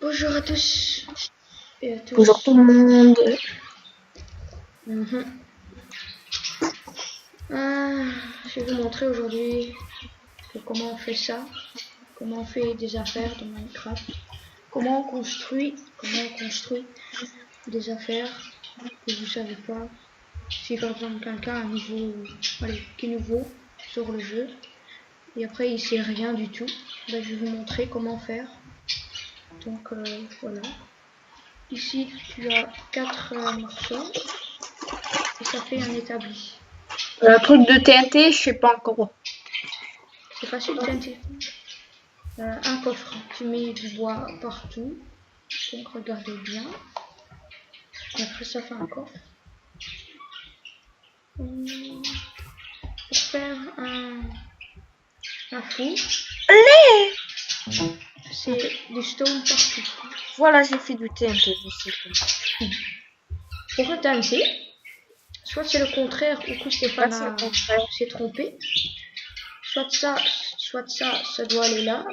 Bonjour à tous et à tous. Bonjour tout le monde. Je vais vous montrer aujourd'hui comment on fait ça, comment on fait des affaires dans Minecraft, comment on construit des affaires que vous savez pas. Si par exemple quelqu'un a un niveau qui est nouveau sur le jeu et après il sait rien du tout, ben, je vais vous montrer comment faire. Donc voilà. Ici tu as 4 morceaux et ça fait un établi. Truc de TNT, je sais pas encore. C'est facile TNT. Un coffre, tu mets du bois partout. Donc regardez bien. Et après ça fait un coffre. Pour faire un four, c'est du stone partout. Voilà, j'ai fait du TNT. Pour un TNT, soit c'est le contraire ou que Stéphane s'est trompé. Soit ça doit aller là.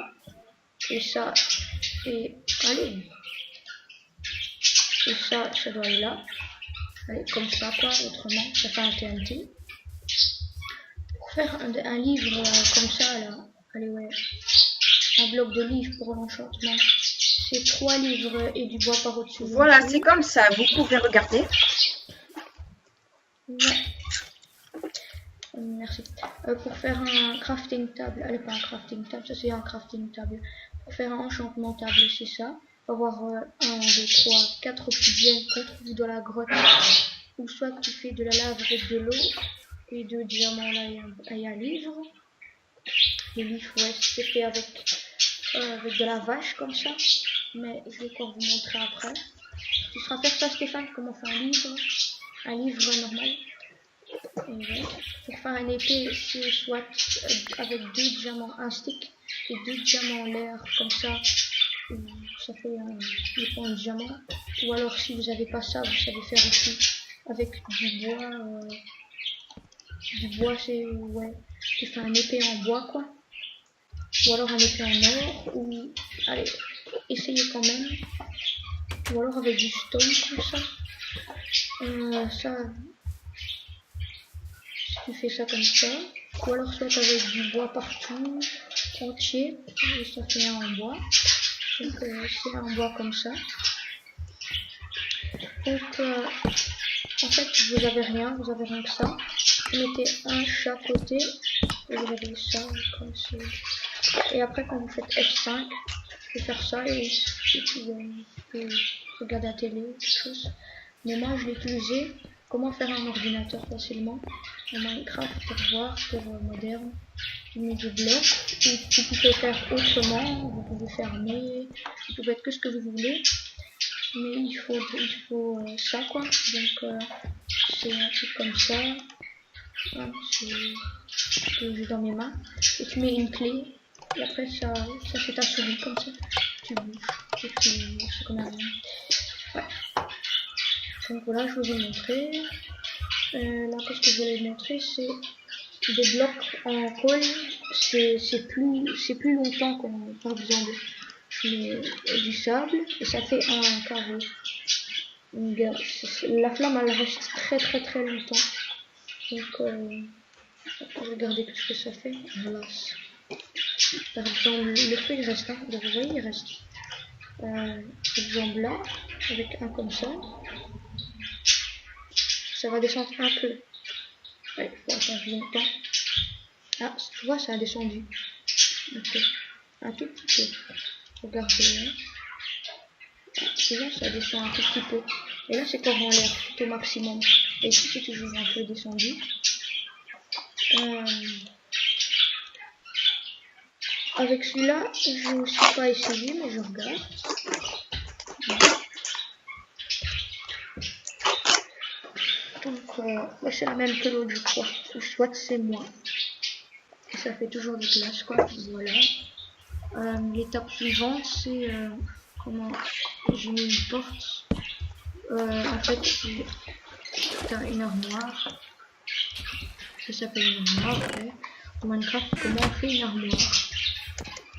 Et ça, et allez. Et ça doit aller là. Allez, comme ça quoi, autrement, ça fait un TNT. Pour faire un livre comme ça là, allez ouais, un bloc de livre pour l'enchantement, c'est 3 livres et du bois par au-dessus. Voilà, c'est comme ça, vous pouvez regarder. Ouais. Merci. Pour faire un crafting table, allez pas un crafting table, ça c'est un crafting table. Pour faire un enchantement table, c'est ça. Avoir 1, 2, 3, 4 obsidiennes qu'on trouve dans la grotte. Ou soit tu fais de la lave avec de l'eau et 2 diamants là et un livre. Le livre ouais c'est fait avec de la vache comme ça. Mais je vais encore vous montrer après. Tu seras faire ça Stéphane, comment faire un livre normal. Et ouais. Pour faire une épée, c'est soit avec 2 diamants, un stick et 2 diamants en l'air, comme ça, ça fait un point de diamant. Ou alors si vous n'avez pas ça, vous savez faire aussi avec du bois. Du bois, c'est ouais, tu fais un épée en bois quoi. Ou alors un épée en or, ou allez, essayez quand même. Ou alors avec du stone comme ça. Ça. Tu fais ça comme ça, ou alors soit avec du bois partout, entier, et ça fait un en bois. Donc c'est un bois comme ça. Donc en fait vous avez rien que ça. Vous mettez un chaque côté, et vous avez ça comme ça. Et après quand vous faites F5, vous pouvez faire ça et vous pouvez regarder la télé ou quelque chose. Mais moi je l'ai utilisé. Comment faire un ordinateur facilement en Minecraft pour voir, pour moderne. Tu mets du bloc, ou vous pouvez faire autrement, vous pouvez fermer, vous pouvez être que ce que vous voulez, mais il faut ça quoi. Donc c'est un truc comme ça. Voilà, que j'ai dans mes mains. Et tu mets une clé, et après ça fait ta souris comme ça. Tu bouges, et c'est comme un. Ouais. Donc voilà, je vais vous montrer. Là, qu'est-ce que je vais vous montrer, c'est des blocs en colle. C'est plus longtemps qu'on, par exemple, je mets du sable et ça fait un carré. La flamme elle reste très longtemps. Donc regardez ce que ça fait. Voilà. Par exemple, le feu il reste, hein. Vous voyez, il reste. Par exemple là, avec un comme ça. Ça va descendre un peu. Ouais, il faut attendre longtemps. Ah, tu vois, ça a descendu. Okay. Un tout petit peu. Regardez. Hein. Ah, tu vois, ça descend un tout petit peu. Et là, c'est quand en l'air, tout au maximum. Et ici, c'est toujours un peu descendu. Avec celui-là, je ne suis pas essayé, mais je regarde. Donc, c'est la même que l'autre, je crois. Ou soit c'est moi. Et ça fait toujours de glace, quoi. Voilà. L'étape suivante, c'est comment j'ai mis une porte. En fait, c'est une armoire. Ça s'appelle une armoire. Ouais. En Minecraft, comment on fait une armoire?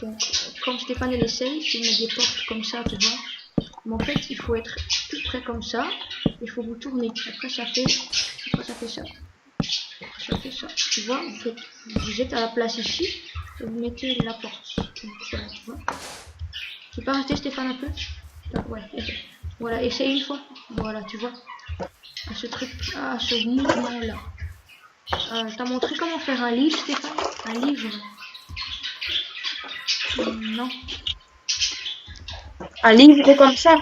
Donc, comme Stéphane il essaye, il met des portes comme ça, tu vois. Mais en fait, il faut être tout près comme ça. Il faut vous tourner. Après, ça fait ça. Ça fait ça. Tu vois, vous êtes à la place ici et vous mettez la porte. Donc, voilà, tu vois. Tu peux arrêter Stéphane un peu? Ouais, ok. Voilà, essaye une fois. Voilà, tu vois. À ce truc, à ce mouvement-là. T'as montré comment faire un livre, Stéphane? Un livre? Non. Un livre comme ça?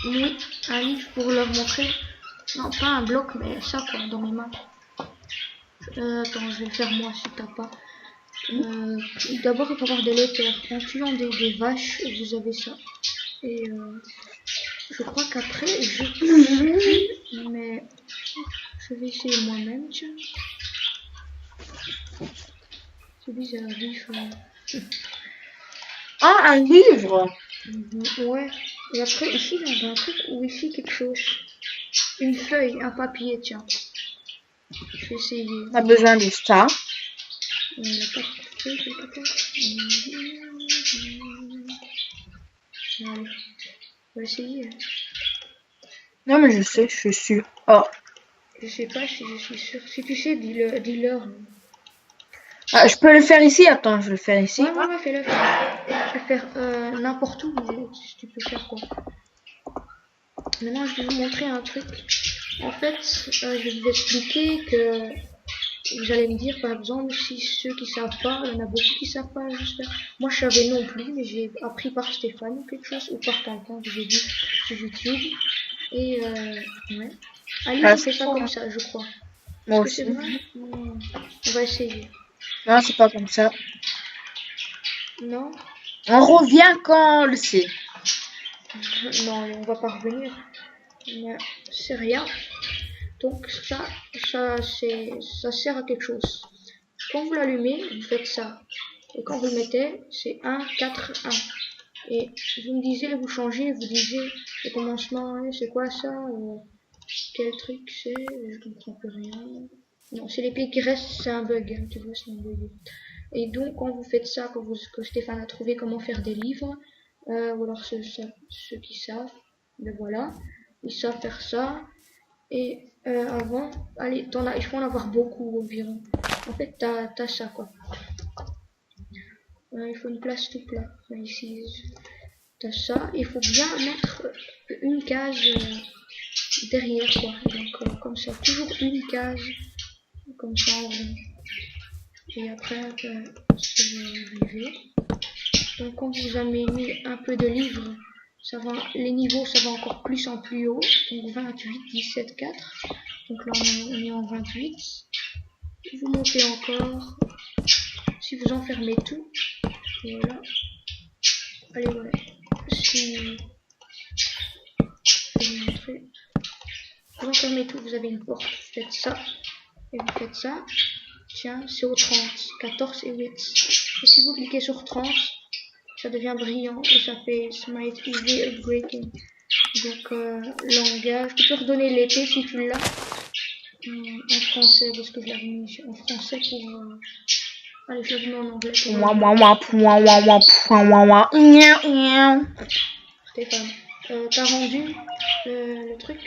Oui, un livre pour leur montrer. Non, pas un bloc, mais ça quoi, dans mes mains. Attends, je vais le faire moi si t'as pas. D'abord, il faut avoir des letters. En tuant des vaches, vous avez ça. Et je crois qu'après, mais je vais essayer moi-même, tiens. C'est bizarre, livre. Ah, un livre? Ouais. Et après, ici, il y a un truc ou ici quelque chose. Une feuille, un papier, tiens. Je vais essayer. On a besoin de ça. On n'a pas de feuille quelque part. Allez, on va essayer. Non, mais je sais, je suis sûre. Oh. Je sais pas si je suis sûre. Si tu sais, dis-leur. Ah, je peux le faire ici? Attends, je vais le faire ici. Ouais, fais-le. Je vais faire n'importe où, mais tu peux faire quoi. Maintenant, je vais vous montrer un truc. En fait, je vais vous expliquer que vous allez me dire, par exemple, si ceux qui savent pas, il y en a beaucoup qui savent pas, j'espère. Moi, je savais non plus, mais j'ai appris par Stéphane ou quelque chose, ou par quelqu'un que j'ai vu sur YouTube. Et ouais. Allez, on fait ça comme ça, je crois. Moi Est-ce que aussi. c'est vrai? On va essayer. Non, c'est pas comme ça. Non? On revient quand on le sait. Non, on va pas revenir. Mais c'est rien. Donc ça sert à quelque chose. Quand vous l'allumez, vous faites ça. Et quand vous le mettez, c'est 1, 4, 1. Et vous me disiez, vous changez, vous disiez le commencement, c'est quoi ça? Quel truc c'est? Je comprends plus rien. Non, c'est les pieds qui restent, c'est un bug, hein, tu vois, c'est un bug. Et donc quand vous faites ça, que Stéphane a trouvé comment faire des livres, ou alors ceux qui savent, ben voilà, ils savent faire ça. Et avant, allez, il faut en avoir beaucoup environ. En fait, t'as ça quoi. Il faut une place tout plat. Ici, t'as ça. Il faut bien mettre une case derrière quoi. Donc comme ça, toujours une case comme ça en rond. Et après, ça va arriver. Donc quand vous avez mis un peu de livres, ça va, les niveaux ça va encore plus en plus haut. Donc 28, 17, 4. Donc là on est en 28. Vous montez encore. Si vous enfermez tout, voilà. Allez voilà. Si je vais vous montrer. Vous enfermez tout, vous avez une porte. Vous faites ça. Et vous faites ça. Tiens, c'est au 30. 14 et 8. Et si vous cliquez sur 30, ça devient brillant et ça fait Smite Easy Breaking. Donc langage, tu peux redonner l'épée si tu l'as en français parce que je l'avais mis en français pour allez je l'avais mis en anglais Stéphane, t'as rendu le truc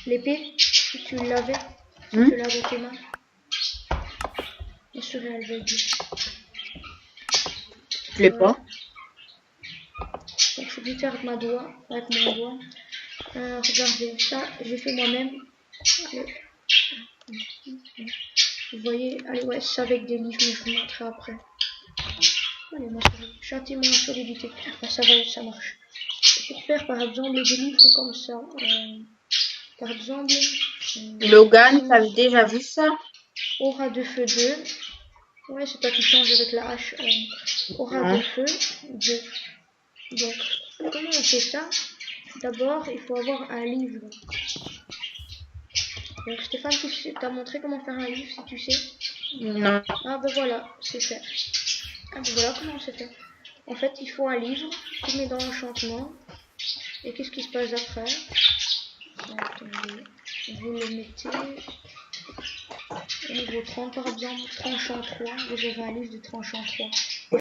l'épée si tu l'avais si tu l'as dans tes mains et sur elle va dire Je l'ai pas. Donc je vais faire avec mon doigt. Regardez, ça j'ai fait moi-même. Vous voyez, allez ouais, c'est avec des livres, mais je vous montrerai après. Allez, moi, châtiment de solidité. Ah, ça marche. Pour faire par exemple des livres comme ça. Par exemple. Logan, t'avais déjà vu ça? Aura de feu 2. Ouais, c'est pas qui change avec la hache. Aura de feu 2. Donc, comment on fait ça? D'abord, il faut avoir un livre. Donc, Stéphane, tu t'as montré comment faire un livre, si tu sais? Non. Ah, ben voilà, c'est fait. Ah, ben voilà comment c'est fait. En fait, il faut un livre, tu mets dans l'enchantement. Et qu'est-ce qui se passe après? Attendez, vous le mettez au niveau 30 par exemple, tranchant 3. Vous avez un livre de tranchant 3.